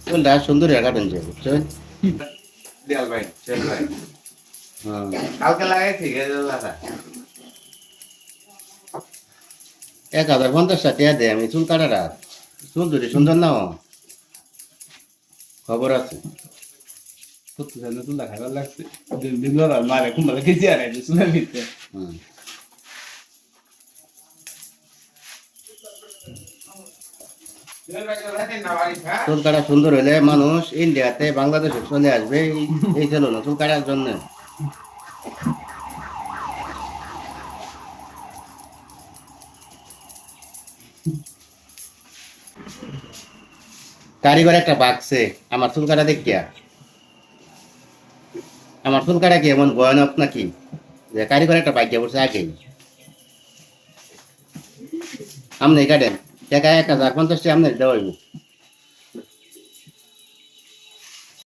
চুলটা সুন্দর কাটেনছে বুঝছেন? দেয়াল ভাই চল ভাই হ্যাঁ, কালকে লাগাইছি গেছে দাদা 1050 টাকা দেয় আমি চুল কাটারা। চুল দুটি সুন্দর নাও, খবর আছে। সত্যি জানো তুলা খাবার লাগছে দিন দিন ধরা মারে কুম্বালা খেয়েছি আর এই শুনে নিতে হুম। চুল কাটা সুন্দর হলে মানুষ ইন্ডিয়াতে বাংলাদেশে চলে আসবে এই ছিল না চুল কাটার জন্য। কারিগর একটা বাগছে আমার চুল কাটা দেখিয়া। আমার চুল কাটা কি এমন ভয়ানক নাকি যে কারিগর একটা বাগ্যা পড়ছে আগেই? আপনি কাটেন টাকা 1050 টাকা আপনার দেওয়া হইব।